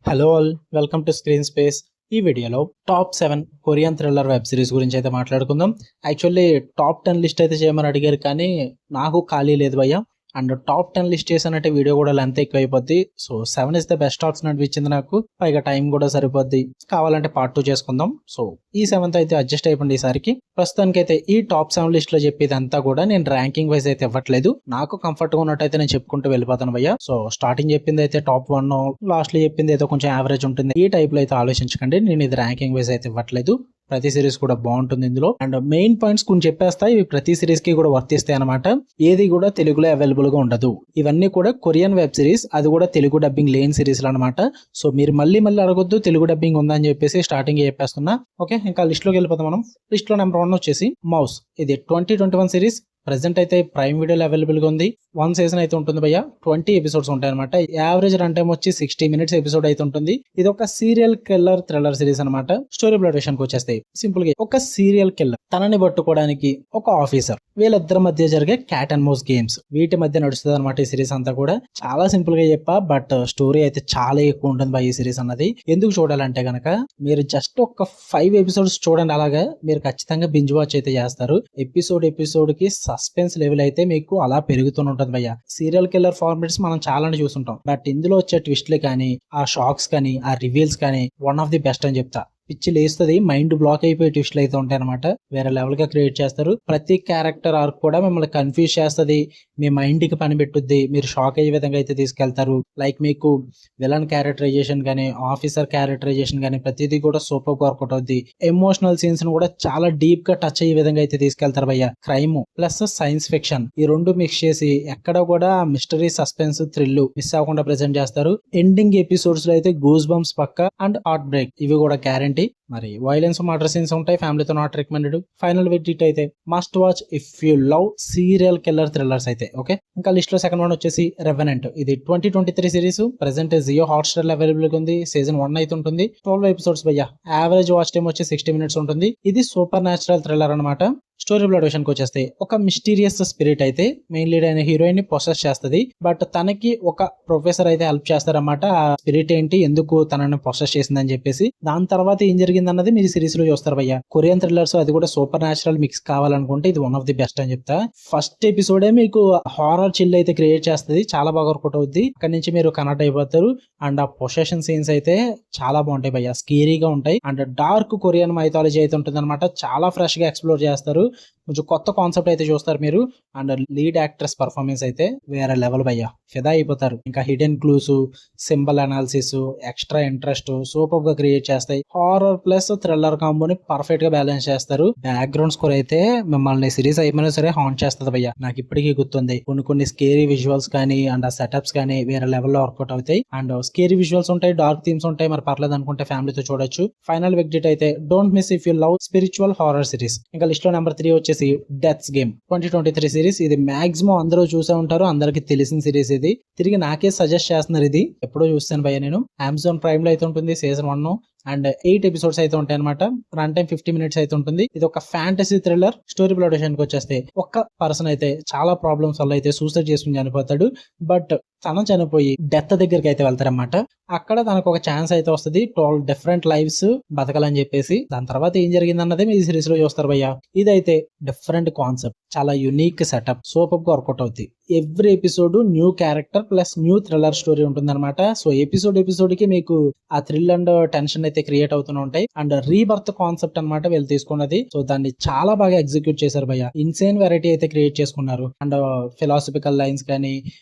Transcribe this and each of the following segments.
Hello all, welcome to screen space. ఈ వీడియోలో top 7 Korean thriller web series గురించి అయితే మాట్లాడుకుందాం. యాక్చువల్లీ టాప్ 10 లిస్ట్ అయితే చేయమని అడిగారు, కానీ నాకు ఖాళీ లేదు భయ్య. అండ్ టాప్ 10 లిస్ట్ చేశానంటే వీడియో కూడా లెంత్ ఎక్కువ అయిపోద్ది. So 7 is the best option అనిపించింది నాకు. పైగా టైం కూడా సరిపోద్ది. కావాలంటే పార్ట్ 2 చేసుకుందాం. సో ఈ 7th అయితే అడ్జస్ట్ అయిపోండి ఈసారికి. ప్రస్తుతానికి అయితే ఈ టాప్ 7 లిస్ట్ లో చెప్పేది అంతా కూడా నేను ర్యాంకింగ్ వైజ్ అయితే ఇవ్వట్లేదు. నాకు కంఫర్ట్ గా ఉన్నట్టయితే నేను చెప్పుకుంటూ వెళ్ళిపోతాను భయ్య. సో స్టార్టింగ్ చెప్పింది అయితే టాప్ 1, లాస్ట్ లో చెప్పింది అయితే కొంచెం యావరేజ్ ఉంటుంది. ఈ టైప్ లో అయితే ఆలోచించకండి. నేను ఇది ర్యాంకింగ్ వైజ్ అయితే ఇవ్వట్లేదు. ప్రతి సిరీస్ కూడా బాగుంటుంది ఇందులో. అండ్ మెయిన్ పాయింట్స్ కొన్ని చెప్పేస్తా, ఇవి ప్రతి సిరీస్ కి కూడా వర్తిస్తాయి అనమాట. ఏది కూడా తెలుగులో అవైలబుల్ గా ఉండదు. ఇవన్నీ కూడా కొరియన్ వెబ్ సిరీస్, అది కూడా తెలుగు డబ్బింగ్ లేని సిరీస్లు అనమాట. సో మీరు మళ్ళీ అడగొద్దు తెలుగు డబ్బింగ్ ఉందని చెప్పేసి స్టార్టింగ్ చెప్పేస్తున్నా. ఓకే, ఇంకా లిస్ట్ లోకి వెళ్ళిపోతాం మనం. లిస్ట్ లో నెంబర్ 1 వచ్చేసి మౌస్. ఇది 2021 సిరీస్. ప్రెసెంట్ అయితే ప్రైమ్ వీడియోలో అవైలబుల్ గా ఉంది. 1 సీజన్ అయితే ఉంటుంది భయ్య. 20 ఎపిసోడ్స్ ఉంటాయి అనమాట. యావరేజ్ రన్ టైం వచ్చి 60 మినిట్స్ ఎపిసోడ్ అయితే ఉంటుంది. ఇది ఒక సీరియల్ కిల్లర్ థ్రిల్లర్ సిరీస్ అనమాట. స్టోరీ బ్లడ్ విషయానికి వచ్చేస్తాయి. సింపుల్ గా ఒక సీరియల్ కిల్లర్, తనని పట్టుకోవడానికి ఒక ఆఫీసర్, వీళ్ళిద్దరి మధ్య జరిగే క్యాట్ అండ్ మౌస్ గేమ్స్, వీటి మధ్య నడుస్తుంది అనమాట ఈ సిరీస్ అంతా కూడా. చాలా సింపుల్ గా చెప్పా, బట్ స్టోరీ అయితే చాలా ఎక్కువ ఉంటుంది భయ్య ఈ సిరీస్ అన్నది. ఎందుకు చూడాలంటే గనక మీరు జస్ట్ ఒక 5 ఎపిసోడ్స్ చూడండి, అలాగా మీరు ఖచ్చితంగా బింజ్ వాచ్ అయితే చేస్తారు. ఎపిసోడ్ కి సస్పెన్స్ లెవెల్ అయితే మీకు అలా పెరుగుతూనే ఉంటుంది భయ్య. సీరియల్ కిల్లర్ ఫార్మాట్స్ మనం చాలానే చూస్తుంటాం, బట్ ఇందులో వచ్చే ట్విస్ట్లు కానీ, ఆ షాక్స్ కానీ, ఆ రివీల్స్ కానీ వన్ ఆఫ్ ది బెస్ట్ అని చెప్తా. పిచ్చి లేస్తుంది, మైండ్ బ్లాక్ అయిపోయి ట్విస్ట్లు అయితే ఉంటాయి అనమాట. వేరే లెవెల్ గా క్రియేట్ చేస్తారు. ప్రతి క్యారెక్టర్ ఆర్క్ కూడా మిమ్మల్ని కన్ఫ్యూజ్ చేస్తుంది, మీ మైండ్ కి పని పెట్టుద్ది, మీరు షాక్ అయ్యే విధంగా అయితే తీసుకెళ్తారు. లైక్ మీకు విలన్ క్యారెక్టరైజేషన్ కానీ, ఆఫీసర్ క్యారెక్టరైజేషన్ కానీ ప్రతిదీ కూడా సూపర్ వర్కౌట్ అవుద్ది. ఎమోషనల్ సీన్స్ ను కూడా చాలా డీప్ గా టచ్ అయ్యే విధంగా అయితే తీసుకెళ్తారు భయ్య. క్రైమ్ ప్లస్ సైన్స్ ఫిక్షన్, ఈ రెండు మిక్స్ చేసి ఎక్కడ కూడా మిస్టరీ, సస్పెన్స్, థ్రిల్ మిస్ అవ్వకుండా ప్రెజెంట్ చేస్తారు. ఎండింగ్ ఎపిసోడ్స్ లో అయితే గూస్ బంప్స్ పక్క అండ్ హార్ట్ బ్రేక్, ఇవి కూడా గ్యారెంటీ. మరి వైలెన్స్, మర్డర్ సీన్స్ ఉంటాయి. ఫ్యామిలీతో నాట్ రికమెండెడ్. ఫైనల్ వెర్డిక్ట్ అయితే must watch if you love serial killer thrillers అయితే. ఓకే, ఇంకా లిస్ట్ లో సెకండ్ వన్ వచ్చేసి రెవెనెంట్. ఇది 2023 సిరీస్. ప్రెసెంట్ జియో హాట్స్టార్ అవైలబుల్ గా ఉంది. సీజన్ 1 అయితే ఉంటుంది. 12 ఎపిసోడ్స్ భయ్య. యావరేజ్ వాచ్ టైం వచ్చి 60 మినిట్స్ ఉంటుంది. ఇది సూపర్ న్యాచురల్ థ్రిల్లర్ అనమాట. స్టోరీ బ్లడ్ విషయానికి వచ్చేస్తే ఒక మిస్టీరియస్ స్పిరిట్ అయితే మెయిన్ లీడ్ అయిన హీరోయిన్ ని పొసెస్ చేస్తుంది. బట్ తనకి ఒక ప్రొఫెసర్ అయితే హెల్ప్ చేస్తారన్నమాట. ఆ స్పిరిట్ ఏంటి, ఎందుకు తనని పొసెస్ చేసిందని చెప్పేసి. దాని తర్వాత ఏం జరిగింది అన్నది మీరు సిరీస్ లో చూస్తారు భయ్య. కొరియన్ థ్రిల్లర్స్, అది కూడా సూపర్ న్యాచురల్ మిక్స్ కావాలనుకుంటే ఇది వన్ ఆఫ్ ది బెస్ట్ అని చెప్తా. ఫస్ట్ ఎపిసోడే మీకు హారర్ చిల్ అయితే క్రియేట్ చేస్తుంది. చాలా బాగా వర్కౌట్ అవుద్ది. అక్కడి నుంచి మీరు కనెక్ట్ అయిపోతారు. అండ్ ఆ పొసెషన్ సీన్స్ అయితే చాలా బాగుంటాయి భయ్య. స్కేరీగా ఉంటాయి. అండ్ డార్క్ కొరియన్ మైథాలజీ అయితే ఉంటుంది అనమాట. చాలా ఫ్రెష్ గా ఎక్స్ప్లోర్ చేస్తారు. కొంచెం కొత్త కాన్సెప్ట్ అయితే చూస్తారు మీరు. అండ్ లీడ్ యాక్ట్రెస్ పర్ఫార్మెన్స్ అయితే వేరే లెవెల్ భయ్య. ఫిదా అయిపోతారు. ఇంకా hidden clues, symbol analysis, extra interest super గా క్రియేట్ చేస్తాయి. హారర్ ప్లస్ థ్రిల్లర్ కాంబోని పర్ఫెక్ట్ గా బ్యాలెన్స్ చేస్తారు. బ్యాక్గ్రౌండ్ స్కోర్ అయితే మిమ్మల్ని సిరీస్ అయిపోయినా సరే హాంట్ చేస్తుంది భయ్య. నాకు ఇప్పటికీ గుర్తుంది. కొన్ని స్కేరీ విజువల్స్ కానీ అండ్ ఆ సెటప్స్ కానీ వేరే లెవెల్లో వర్కౌట్ అవుతాయి. అండ్ స్కేరీ విజువల్స్ ఉంటాయి, డార్క్ థీమ్స్ ఉంటాయి. మరి పర్లేదు అనుకుంటే ఫ్యామిలీతో చూడొచ్చు. ఫైనల్ వెర్డిక్ట్ అయితే don't miss if you love spiritual horror series. ఇంకా లిస్ట్ లో నెంబర్ 3 వచ్చేసి డెత్స్ గేమ్. 2023 సిరీస్. ఇది మాక్సిమం అందరూ చూసే ఉంటారు, అందరికి తెలిసిన సిరీస్. ఇది తిరిగి నాకే సజెస్ట్ చేస్తున్నారు. ఇది ఎప్పుడో చూస్తాను భయ్య నేను. అమెజాన్ ప్రైమ్ లో అయితే ఉంటుంది సీజన్ 1 అండ్ 8 ఎపిసోడ్స్ అయితే ఉంటాయి అనమాట. రన్ టైం 50 మినిట్స్ అయితే ఉంటుంది. ఇది ఒక ఫ్యాంటసీ థ్రిల్లర్. స్టోరీ బ్లడ్ విషయానికి వచ్చేస్తే ఒక్క పర్సన్ అయితే చాలా ప్రాబ్లమ్స్ వల్ల అయితే సూసైడ్ చేసుకుని చనిపోతాడు. బట్ తన చనిపోయి డెత్ దగ్గరికి అయితే వెళ్తారన్నమాట. అక్కడ తనకు ఒక ఛాన్స్ అయితే వస్తుంది 12 డిఫరెంట్ లైఫ్స్ బతకాలని చెప్పేసి. దాని తర్వాత ఏం జరిగింది అన్నదే మీ సిరీస్ లో చూస్తారు భయ్య. ఇదైతే డిఫరెంట్ కాన్సెప్ట్, చాలా యునిక్ సెటప్, సూపర్ గా వర్కౌట్ అవుతుంది. Every episode new character plus new thriller story ఉంటుంది అనమాట. సో ఎపిసోడ్ కి మీకు ఆ థ్రిల్ అండ్ టెన్షన్ అయితే క్రియేట్ అవుతూనే ఉంటాయి. అండ్ రీబర్త్ కాన్సెప్ట్ అనమాట వీళ్ళు తీసుకున్నది. సో దాన్ని చాలా బాగా ఎగ్జిక్యూట్ చేశారు భయ్య. ఇన్సేన్ వెరైటీ అయితే క్రియేట్ చేసుకున్నారు. అండ్ ఫిలాసఫికల్ లైన్స్ కానీ,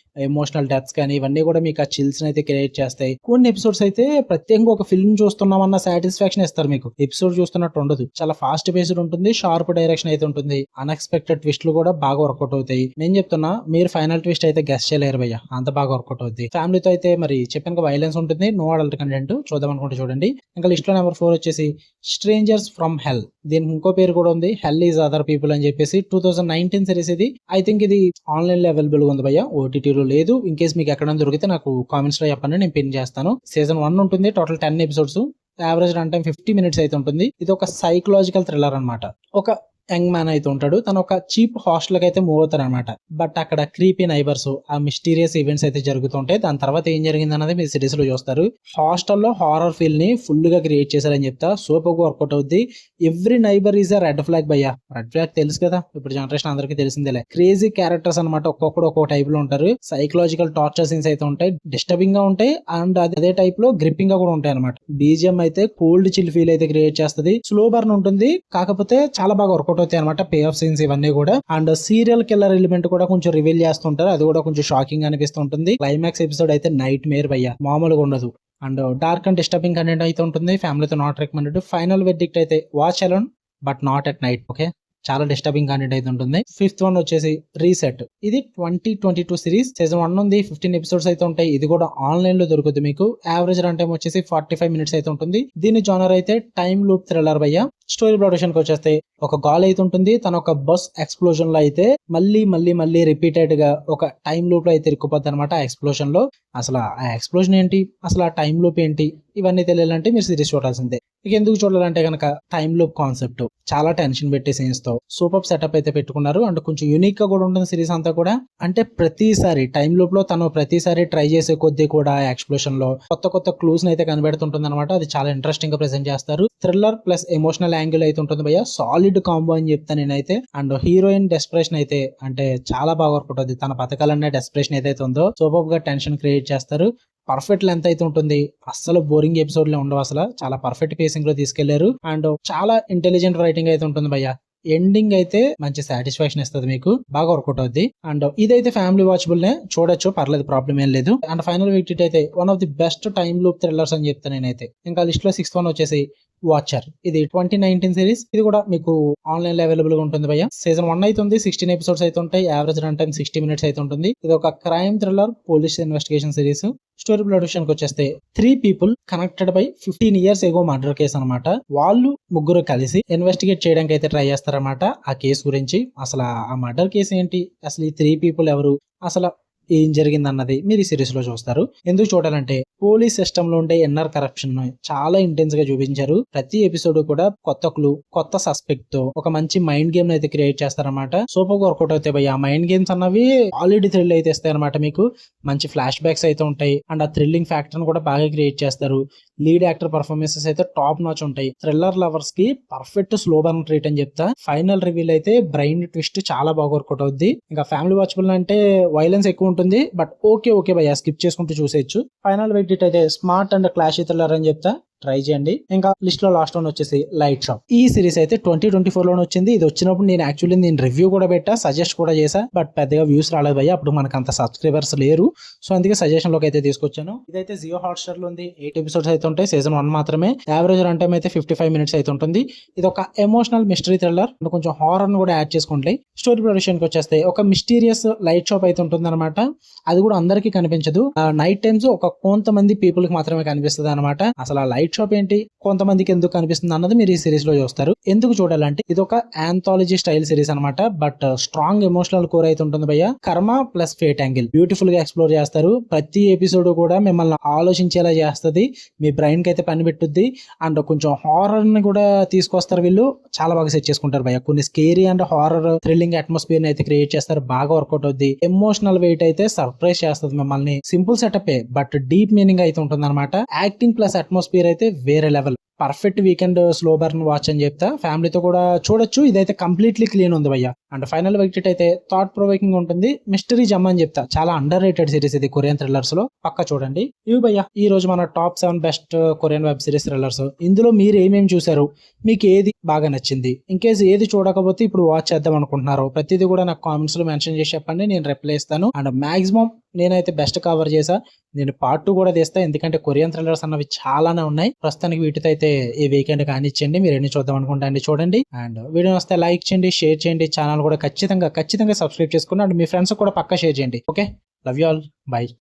ఎమోషనల్ డెత్స్ కానీ, ఇవన్నీ కూడా మీకు ఆ చిల్స్ అయితే క్రియేట్ చేస్తాయి. కొన్ని ఎపిసోడ్స్ అయితే ప్రత్యేకంగా ఒక ఫిల్మ్ చూస్తున్నామన్న సాటిస్ఫాక్షన్ ఇస్తారు మీకు. ఎపిసోడ్ చూస్తున్నట్టు ఉండదు. చాలా ఫాస్ట్ పేస్డ్ ఉంటుంది. షార్ప్ డైరెక్షన్ అయితే ఉంటుంది. అన్ఎక్స్పెక్టెడ్ ట్విస్ట్లు కూడా బాగా వర్కౌట్ అవుతాయి. నేను చెప్తున్నా, మీరు ఫైనల్ ట్విస్ట్ అయితే గెస్ చేయలేరు భయ్య, అంత బాగా వర్కౌట్ అవుతుంది. ఫ్యామిలీతో అయితే మరి చెప్పాను, వైలెన్స్ ఉంటుంది, నో అడల్ట్ కంటెంట్. చూద్దాం అనుకుంటే చూడండి. ఇంకా లిస్ట్ లో నెంబర్ 4 వచ్చేసి స్ట్రేంజర్స్ ఫ్రమ్ హెల్. దీనికి ఇంకో పేరు కూడా ఉంది, హెల్ ఈజ్ అదర్ పీపుల్ అని చెప్పేసి. 2019 సిరీస్ ఇది. ఐ థింక్ ఇది ఆన్లైన్ లో అవైలబుల్ గా ఉంది భయ్య, ఓటీటీలో లేదు. ఇన్ కేస్ మీకు ఎక్కడ దొరికితే నాకు కామెంట్స్ లో చెప్పండి, నేను పిన్ చేస్తాను. సీజన్ 1 ఉంటుంది. Total 10 episodes. Average run time 50 minutes అయితే ఉంటుంది. ఇది ఒక సైకలాజికల్ థ్రిల్లర్ అనమాట. ఒక యంగ్ మ్యాన్ అయితే ఉంటాడు. తను ఒక చీప్ హాస్టల్ కి అయితే మూవ్ అవుతారు అనమాట. బట్ అక్కడ క్రీపీ నైబర్స్, ఆ మిస్టీరియస్ ఈవెంట్స్ అయితే జరుగుతుంటాయి. దాని తర్వాత ఏం జరిగింది అన్నది మీరు సిరీస్ లో చూస్తారు. హాస్టల్లో హారర్ ఫీల్ ని ఫుల్ గా క్రియేట్ చేశారని చెప్తా. సూపర్ గా వర్కౌట్ అవుద్ది. Every neighbour is a red flag భయ్యా. రెడ్ ఫ్లాగ్ తెలుసు కదా, ఇప్పుడు జనరేషన్ అందరికీ తెలిసిందేలే. క్రేజీ క్యారెక్టర్స్ అనమాట. ఒక్కొక్కడు ఒక్కొక్క టైప్ లో ఉంటారు. సైకలాజికల్ టార్చర్ సీన్స్ అయితే ఉంటాయి, డిస్టర్బింగ్ గా ఉంటాయి, అండ్ అదే టైప్ లో గ్రిప్పింగ్ గా కూడా ఉంటాయి అనమాట. బీజిఎం అయితే కోల్డ్ చిల్ ఫీల్ అయితే క్రియేట్ చేస్తుంది. స్లో బర్న్ ఉంటుంది, కాకపోతే చాలా బాగా వర్కౌట్ అవుతాయి అనమాట. పే ఆఫ్ సీన్స్ ఇవన్నీ కూడా. అండ్ సీరియల్ కిల్లర్ ఎలిమెంట్ కూడా కొంచెం రివీల్ చేస్తుంటారు. అది కూడా కొంచెం షాకింగ్ అనిపిస్తుంటుంది. క్లైమాక్స్ ఎపిసోడ్ అయితే నైట్ మేర్ భయ్యా, మామూలుగా ఉండదు. And dark and disturbing content అయితే ఉంటుంది. ఫ్యామిలీతో నాట్ రికమెండెడ్. ఫైనల్ వెర్డిక్ట్ అయితే watch alone but not at night. Okay, చాలా డిస్టర్బింగ్ కంటెంట్ అయితే ఉంటుంది. ఫిఫ్త్ వన్ వచ్చేసి రీసెట్. ఇది 2022 సిరీస్. సీజన్ 1 ఉంది, 15 ఎపిసోడ్స్ అయితే ఉంటాయి. ఇది కూడా ఆన్లైన్ లో దొరుకుతుంది మీకు. యావరేజ్ రన్ టైం వచ్చేసి 45 మినిట్స్ అయితే ఉంటుంది. దీని జానర్ అయితే టైమ్ లూప్ థ్రిల్లర్ భయ్యా. స్టోరీ ప్రొడక్షన్ కి వచ్చేస్తే ఒక గాల్ అయితే ఉంటుంది. తన ఒక బస్ ఎక్స్ప్లోజన్ లో అయితే మళ్ళీ రిపీటెడ్ గా ఒక టైమ్ లూప్ లో అయితే ఇరుక్కుపోద్ది అనమాట. ఆ ఎక్స్ప్లోజన్ లో అసలు ఆ ఎక్స్ప్లోజన్ ఏంటి, అసలు ఆ టైమ్ లూప్ ఏంటి, ఇవన్నీ తెలియాలంటే మీరు సిరీస్ చూడాల్సిందే. ఇక ఎందుకు చూడాలంటే కనుక టైమ్ లూప్ కాన్సెప్ట్ చాలా టెన్షన్ పెట్టే సీన్స్ తో సూపర్ సెటప్ అయితే పెట్టుకున్నారు. అండ్ కొంచెం యూనిక్ గా కూడా ఉంటుంది సిరీస్ అంతా కూడా. అంటే ప్రతిసారి టైమ్ లూప్ లో తను ప్రతిసారి ట్రై చేసే కొద్దీ కూడా ఎక్స్ప్లోషన్ లో కొత్త క్లూస్ అయితే కనిపెడుతుంటుంది అనమాట. అది చాలా ఇంట్రెస్టింగ్ గా ప్రెజెంట్ చేస్తారు. థ్రిల్లర్ ప్లస్ ఎమోషనల్ యాంగిల్ అయితే ఉంటుంది భయ్య. సాలిడ్ కాంబో అని చెప్తాను నేనైతే. అండ్ హీరోయిన్ డెస్పరేషన్ అయితే అంటే చాలా బాగా వర్కౌట్ అవుతుంది. తన బతకాలనే డెస్పరేషన్ ఏదైతే ఉందో సూపర్ గా టెన్షన్ క్రియేట్ చేస్తారు. పర్ఫెక్ట్ లెంత్ అయితే ఉంటుంది. అస్సలు బోరింగ్ ఎపిసోడ్ లో ఉండవు. అసలు చాలా పర్ఫెక్ట్ పేసింగ్ లో తీసుకెళ్లారు. అండ్ చాలా ఇంటెలిజెంట్ రైటింగ్ అయితే ఉంటుంది భయ్య. ఎండింగ్ అయితే మంచి సాటిస్ఫాక్షన్ ఇస్తుంది మీకు, బాగా వర్కౌట్ అవుద్ది. అండ్ ఇదైతే ఫ్యామిలీ వాచబుల్ నే చూడొచ్చు, పర్లేదు, ప్రాబ్లం ఏం లేదు. అండ్ ఫైనల్ వెయిట్ అయితే one of the best time loop thrillers అని చెప్తాను నేనైతే. ఇంకా లిస్ట్ లో 6th వన్ వచ్చేసి వాచర్. ఇది 2019 సిరీస్. ఇది కూడా మీకు ఆన్లైన్ లో అవైలబుల్ గా ఉంటుంది భయ్య. సీజన్ 1 అయితే ఉంది, 16 ఎపిసోడ్స్ అయితే ఉంటాయి. యావరేజ్ రన్ టైం 60 మినిట్స్ అయితే ఉంటుంది. ఇది ఒక crime thriller police investigation series. Story production కి వచ్చేస్తే 3 people connected by 15 years ago murder case అనమాట. వాళ్ళు ముగ్గురు కలిసి ఇన్వెస్టిగేట్ చేయడానికి అయితే ట్రై చేస్తారన్నమాట ఆ కేసు గురించి. అసలు ఆ మర్డర్ కేసు ఏంటి, అసలు ఈ 3 పీపుల్ ఎవరు, అసలు ఏం జరిగింది అన్నది మీరు ఈ సిరీస్ లో చూస్తారు. ఎందుకు చూడాలంటే పోలీస్ సిస్టమ్ లో ఉండే ఇన్నర్ కరప్షన్ చాలా ఇంటెన్స్ గా చూపించారు. ప్రతి ఎపిసోడ్ కూడా కొత్త క్లూ, కొత్త సస్పెక్ట్ తో ఒక మంచి మైండ్ గేమ్ అయితే క్రియేట్ చేస్తారన్నమాట. సూపర్ వర్కౌట్ అవుతాయి భయ్య. ఆ మైండ్ గేమ్స్ అన్నవి ఆల్రెడీ థ్రిల్ అయితే ఇస్తాయి అనమాట మీకు. మంచి ఫ్లాష్ బ్యాక్స్ అయితే ఉంటాయి. అండ్ ఆ థ్రిల్లింగ్ ఫ్యాక్టర్ కూడా బాగా క్రియేట్ చేస్తారు. లీడ్ యాక్టర్ పర్ఫార్మెన్సెస్ అయితే టాప్ నాచ్ ఉంటాయి. థ్రిల్లర్ లవర్స్ కి పర్ఫెక్ట్ స్లో బర్న్ ట్రీట్ అని చెప్తా. ఫైనల్ రివీల్ అయితే బ్రెయిన్ ట్విస్ట్ చాలా బాగా వర్కౌట్ అవుద్ది. ఇంకా ఫ్యామిలీ వాచబుల్ అంటే వైలెన్స్ ఎక్కువ ఉంటుంది, బట్ ఓకే భయ్య, స్కిప్ చేసుకుంటూ చూసేయచ్చు. ఫైనల్ వెయిట్ అయితే స్మార్ట్ అండ్ క్లాష్ థ్రిల్లర్ అని చెప్తా, ట్రై చేయండి. ఇంకా లిస్ట్ లో లాస్ట్ వన్ వచ్చేసి లైట్ షాప్. ఈ సిరీస్ అయితే 2024 లోనే వచ్చింది. ఇది వచ్చినప్పుడు నేను రివ్యూ కూడా పెట్టా, సజెస్ట్ కూడా చేశా, బట్ పెద్దగా వ్యూస్ రాలేదు భయ్య. అప్పుడు మనకు అంత సబ్స్క్రైబర్స్ లేరు, సో అందుకే సజెషన్ లోకి అయితే తీసుకొచ్చాను. ఇదైతే జియో హాట్స్టార్ లో ఉంది. 8 ఎపిసోడ్స్ అయితే ఉంటాయి. సీజన్ 1 మాత్రమే. యావరేజ్ రన్ టైం అయితే 55 మినిట్స్ అయితే ఉంటుంది. ఇది ఒక ఎమోషనల్ మిస్టరీ థ్రిల్లర్, కొంచెం హారర్ ను కూడా యాడ్ చేసుకోండి. స్టోరీ ప్రొడక్షన్ కి వచ్చేస్తే ఒక మిస్టీరియస్ లైట్ షాప్ అయితే ఉంటుంది అనమాట. అది కూడా అందరికీ కనిపించదు. నైట్ టైమ్స్ ఒక కొంతమంది పీపుల్ కి మాత్రమే కనిపిస్తుంది అనమాట. అసలు ఆ లైట్ షాప్ ఏంటి, కొంతమందికి ఎందుకు కనిపిస్తుంది అన్నది మీరు ఈ సిరీస్ లో చూస్తారు. ఎందుకు చూడాలంటే ఇది ఒక ఆంథాలజీ స్టైల్ సిరీస్ అనమాట. బట్ స్ట్రాంగ్ ఎమోషనల్ కోర్ అయితే ఉంటుంది భయ్య. కర్మ ప్లస్ ఫేట్ యాంగిల్ బ్యూటిఫుల్ గా ఎక్స్ప్లోర్ చేస్తారు. ప్రతి ఎపిసోడ్ కూడా మిమ్మల్ని ఆలోచించేలా చేస్తుంది, మీ బ్రెయిన్ కి అయితే పని పెట్టుద్ది. అండ్ కొంచెం హారర్ ని కూడా తీసుకొస్తారు వీళ్ళు, చాలా బాగా సెట్ చేసుకుంటారు భయ్య. కొన్ని scary and horror thrilling atmosphere ని అయితే క్రియేట్ చేస్తారు, బాగా వర్కౌట్ అవుద్ది. ఎమోషనల్ వెయిట్ అయితే సర్ప్రైజ్ చేస్తుంది మిమ్మల్ని. Simple setup but deep meaning అయితే ఉంటుంది అనమాట. యాక్టింగ్ ప్లస్ అట్మాస్ఫియర్ అయితే వేరే level. Perfect weekend slow burn watch అని చెప్తా. ఫ్యామిలీతో కూడా చూడొచ్చు. ఇదైతే కంప్లీట్లీ క్లీన్ ఉంది భయ్య. అండ్ ఫైనల్ వెయిట్ అయితే థాట్ ప్రొవోకింగ్ ఉంటుంది. మిస్టరీ జమ్ అని చెప్తా. చాలా అండర్ రేటెడ్ సిరీస్ ఇది కొరియన్ థ్రిల్లర్స్ లో, పక్క చూడండి. ఇవి భయ్య ఈ రోజు మన top 7 best Korean web series thrillers. ఇందులో మీరు ఏమేమి చూసారు, మీకు ఏది బాగా నచ్చింది, ఇన్కేస్ ఏది చూడకపోతే ఇప్పుడు వాచ్ చేద్దాం అనుకుంటున్నారు, ప్రతిదీ కూడా నాకు కామెంట్స్ లో మెన్షన్ చేసి చెప్పండి, నేను రిప్లై ఇస్తాను. అండ్ మాక్సిమం నేనైతే బెస్ట్ కవర్ చేసా. నేను పార్ట్ 2 కూడా తీస్తా, ఎందుకంటే కొరియన్ థ్రిల్లర్స్ అన్నవి చాలానే ఉన్నాయి. ప్రస్తుతానికి వీటితో అయితే ఈ వీకెండ్ కానిచ్చేయండి. మీరు ఎన్ని చూద్దాం అనుకుంటా అండి చూడండి. అండ్ వీడియో వస్తే లైక్ చేయండి, షేర్ చేయండి. ఛానల్ కూడా ఖచ్చితంగా సబ్స్క్రైబ్ చేసుకోండి. అండ్ మీ ఫ్రెండ్స్ కూడా పక్కా షేర్ చేయండి. Okay, love you all, by.